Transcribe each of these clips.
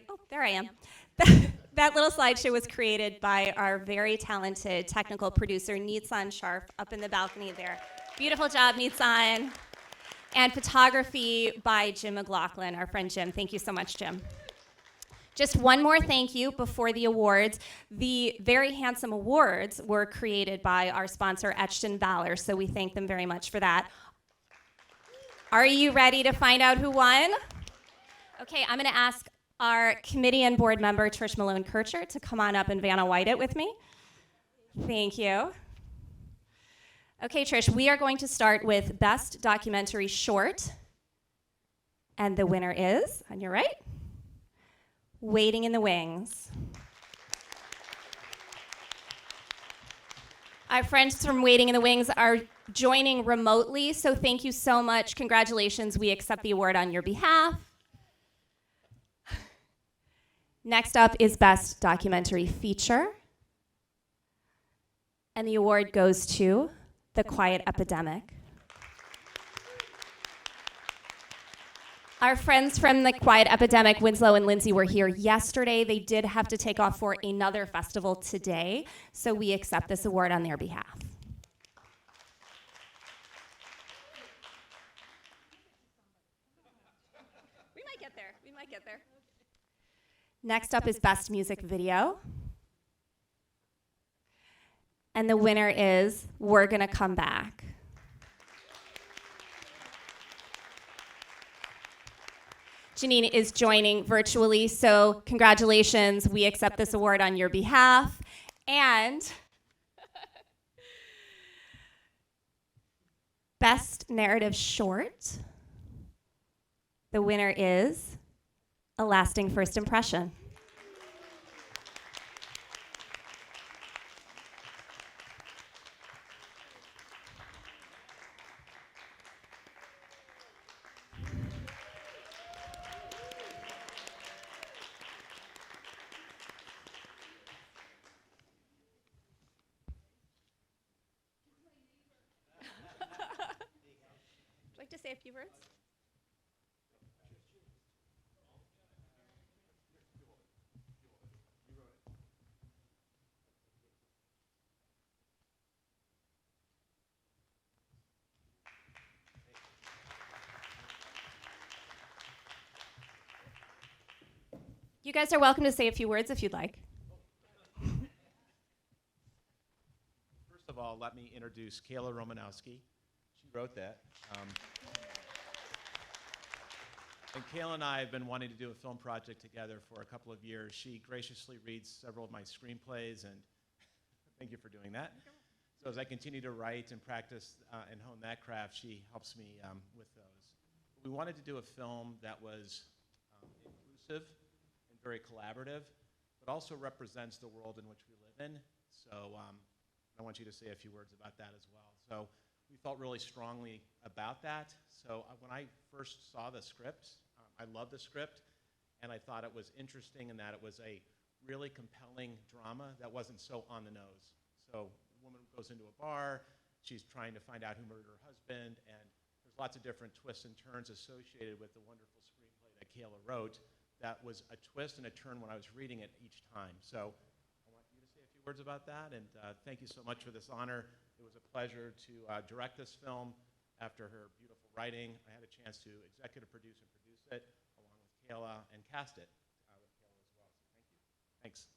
Oh, there I am. That little slideshow was created by our very talented technical producer, Nitsan Sharf, up in the balcony there. Beautiful job, Nitsan. And photography by Jim McLaughlin, our friend Jim. Thank you so much, Jim. Just one more thank you before the awards. The very handsome awards were created by our sponsor, Etched in Valor, so we thank them very much for that. Are you ready to find out who won? Okay, I'm going to ask our committee and board member, Trish Malone-Kircher, to come on up and Vanna White it with me. Thank you. Okay, Trish, we are going to start with Best Documentary Short. And the winner is, on your right, Waiting in the Wings. Our friends from Waiting in the Wings are joining remotely, so thank you so much. Congratulations, we accept the award on your behalf. Next up is Best Documentary Feature. And the award goes to The Quiet Epidemic. Our friends from the Quiet Epidemic, Winslow and Lindsay, were here yesterday. They did have to take off for another festival today, so we accept this award on their behalf. We might get there. We might get there. Next up is Best Music Video. And the winner is We're Gonna Come Back. Janine is joining virtually, so congratulations. We accept this award on your behalf. And Best Narrative Short. The winner is A Lasting First Impression. Would you like to say a few words? You guys are welcome to say a few words if you'd like. First of all, let me introduce Kayla Romanowski. She wrote that. And Kayla and I have been wanting to do a film project together for a couple of years. She graciously reads several of my screenplays, and thank you for doing that. So as I continue to write and practice and hone that craft, she helps me with those. We wanted to do a film that was inclusive and very collaborative, but also represents the world in which we live in. So I want you to say a few words about that as well. So we felt really strongly about that. So when I first saw the script, I loved the script, and I thought it was interesting in that it was a really compelling drama that wasn't so on the nose. So a woman goes into a bar, she's trying to find out who murdered her husband, and there's lots of different twists and turns associated with the wonderful screenplay that Kayla wrote. That was a twist and a turn when I was reading it each time. So I want you to say a few words about that, and thank you so much for this honor. It was a pleasure to direct this film. After her beautiful writing, I had a chance to executive produce and produce it along with Kayla and cast it with Kayla as well. So thank you. Thanks.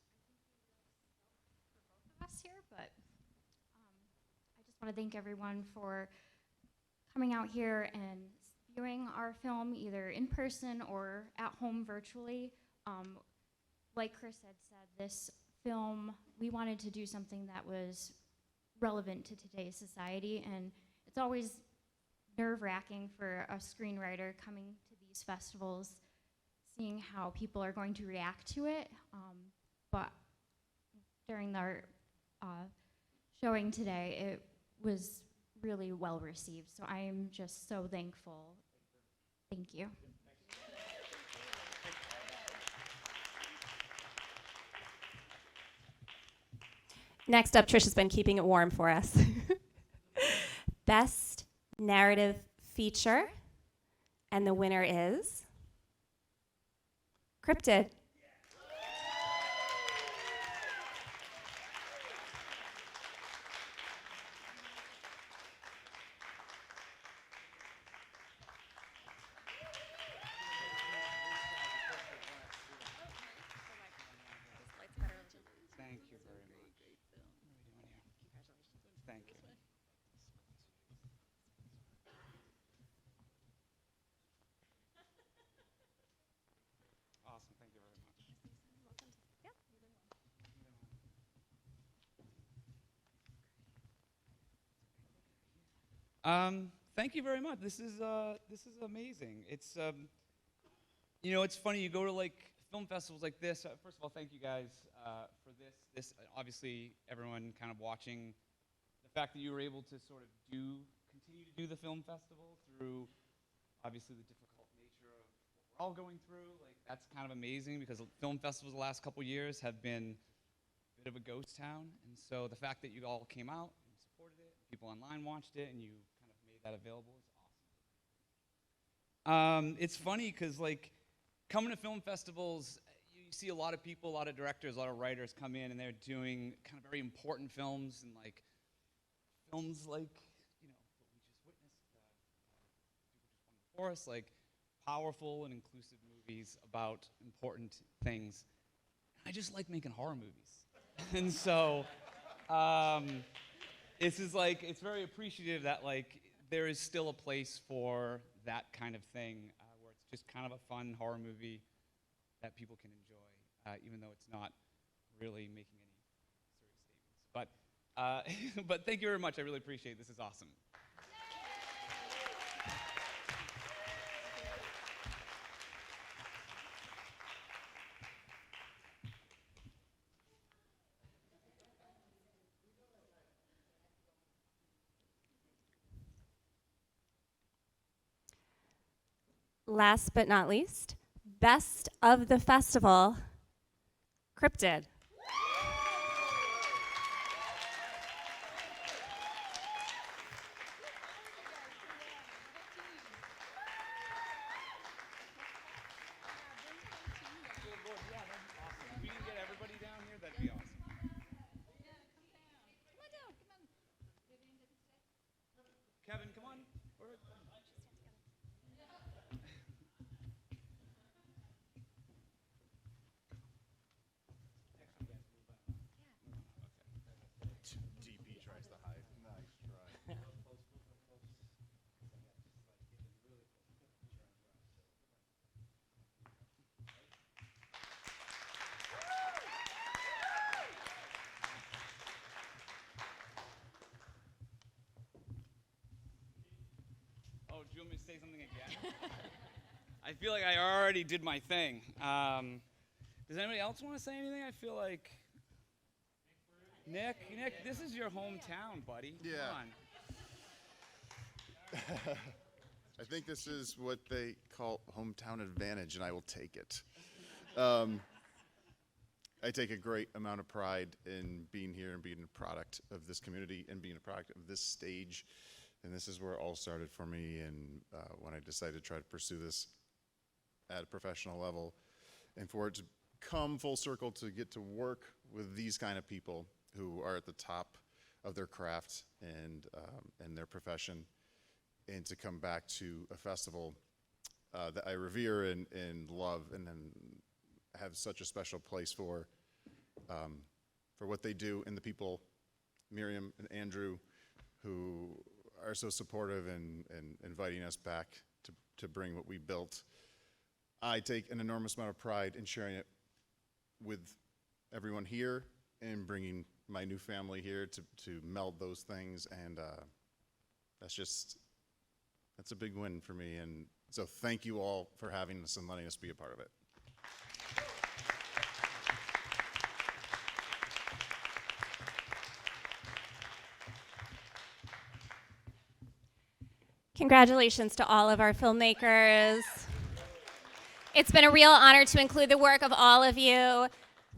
For both of us here, but I just want to thank everyone for coming out here and viewing our film either in person or at home virtually. Like Chris had said, this film, we wanted to do something that was relevant to today's society, and it's always nerve-wracking for a screenwriter coming to these festivals, seeing how people are going to react to it. But during our showing today, it was really well received. So I am just so thankful. Thank you. Next up, Trish has been keeping it warm for us. Best Narrative Feature, and the winner is Cryptid. Thank you very much. Thank you. Awesome. Thank you very much. Thank you very much. This is amazing. It's you know, it's funny. You go to like film festivals like this. First of all, thank you guys for this. This obviously everyone kind of watching. The fact that you were able to sort of continue to do the film festival through obviously the difficult nature of what we're all going through. Like that's kind of amazing because film festivals the last couple years have been a bit of a ghost town, and so the fact that you all came out and supported it, people online watched it, and you kind of made that available is It's funny because, like, coming to film festivals, you see a lot of people, a lot of directors, a lot of writers come in, and they're doing kind of very important films, and like films like, you know, what we just witnessed, people just won before us, like powerful and inclusive movies about important things. I just like making horror movies, and so this is like, it's very appreciative that like there is still a place for that kind of thing, where it's just kind of a fun horror movie that people can enjoy, even though it's not really making any serious statements. But thank you very much. I really appreciate it. This is awesome. Last but not least, best of the festival, Cryptid. If we can get everybody down here, that'd be awesome. Kevin, come on. DP tries to hide. Nice try. Oh, do you want me to say something again? I feel like I already did my thing. Does anybody else want to say anything? I feel like Nick, this is your hometown, buddy. Yeah. Come on. I think this is what they call hometown advantage, and I will take it. I take a great amount of pride in being here and being a product of this community and being a product of this stage. And this is where it all started for me. And when I decided to try to pursue this at a professional level, and for it to come full circle to get to work with these kind of people who are at the top of their craft and their profession, and to come back to a festival that I revere and love, and then have such a special place for what they do, and the people, Miriam and Andrew, who are so supportive and inviting us back to bring what we built. I take an enormous amount of pride in sharing it with everyone here and bringing my new family here to meld those things, and that's a big win for me. And so thank you all for having us and letting us be a part of it. Congratulations to all of our filmmakers. It's been a real honor to include the work of all of you.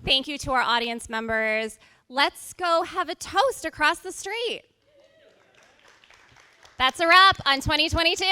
Thank you to our audience members. Let's go have a toast across the street. That's a wrap on 2022.